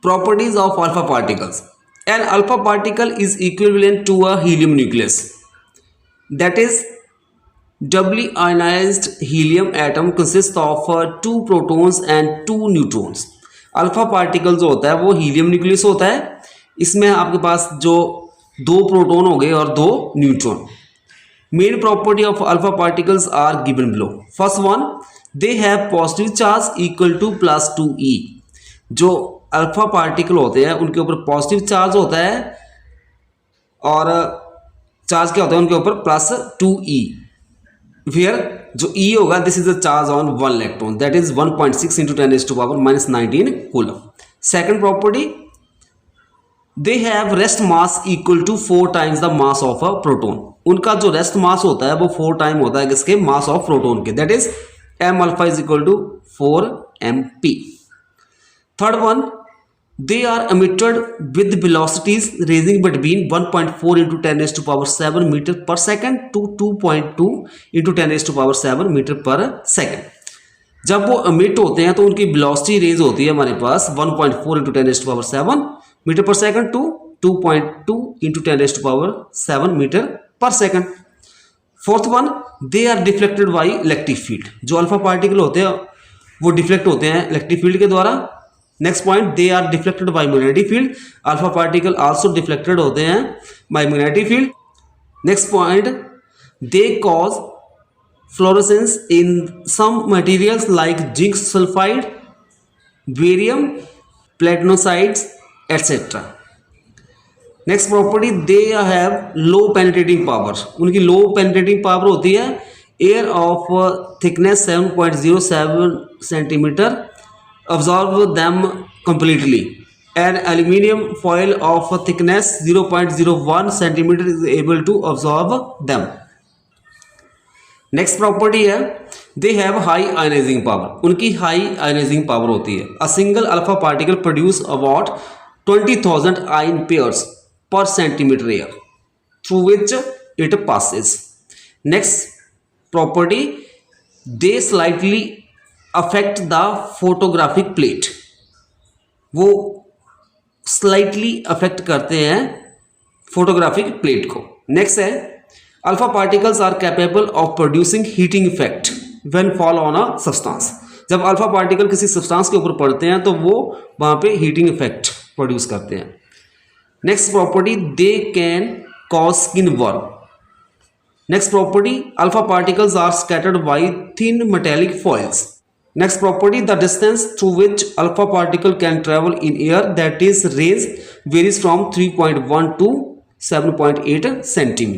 Properties of alpha particles. An alpha particle is equivalent to a helium nucleus. That is, doubly ionized helium atom consists of two protons and two neutrons. Alpha particle जो होता है वो helium nucleus होता है. इसमें आपके पास जो दो प्रोटॉन हो गए और दो neutron. Main property of alpha particles are given below. First one, they have positive charge equal to +2e. जो अल्फा पार्टिकल होते हैं उनके ऊपर पॉजिटिव चार्ज होता है और चार्ज क्या होता है उनके ऊपर +2e. फिर जो E होगा, this is the charge on one electron, that is 1.6 × 10⁻⁻19 coulomb. Second property, they have rest mass equal to 4 times the mass of a proton. उनका जो रेस्ट मास होता है वो 4 टाइम होता है किसके, मास ऑफ प्रोटोन के, that is m alpha is equal to 4mp. Third one, they are emitted with velocities ranging between 1.4 × 10⁻7 meter per second to 2.2 × 10⁻7 meter per second. जब वो emit होते हैं तो उनकी velocity रेंज होती है हमारे पास 1.4 × 10⁻7 meter per second to 2.2 × 10⁻7 meter per second. Fourth one, they are deflected by electric field. जो अल्फा पार्टिकल होते हैं वो डिफ्लेक्ट होते हैं इलेक्ट्रिक फील्ड के द्वारा. Next point, they are deflected by magnetic field. Alpha particle also deflected होते हैं by magnetic field. Next point, they cause fluorescence in some materials like zinc sulphide, barium, platinocyanides etcetera. Next property, they have low penetrating power. उनकी low penetrating power होती है air of thickness 7.07 centimetre absorb them completely. An aluminium foil of thickness 0.01 centimeter is able to absorb them. Next property है, they have high ionizing power. उनकी high ionizing power होती है. A single alpha particle produce about 20,000 ion pairs per centimeter air through which it passes. Next property, they slightly affect the photographic plate. वो slightly affect करते हैं photographic plate को. Next है, alpha particles are capable of producing heating effect when fall on a substance. जब alpha particle किसी substance के ऊपर पड़ते हैं तो वो वहाँ पे हीटिंग इफेक्ट प्रोड्यूस करते हैं. Next property, they can cause skin burn. Next property, alpha particles are scattered by thin metallic foils. Next property, the distance through which alpha particle can travel in air, that is range, varies from 3.1 to 7.8 centimeter.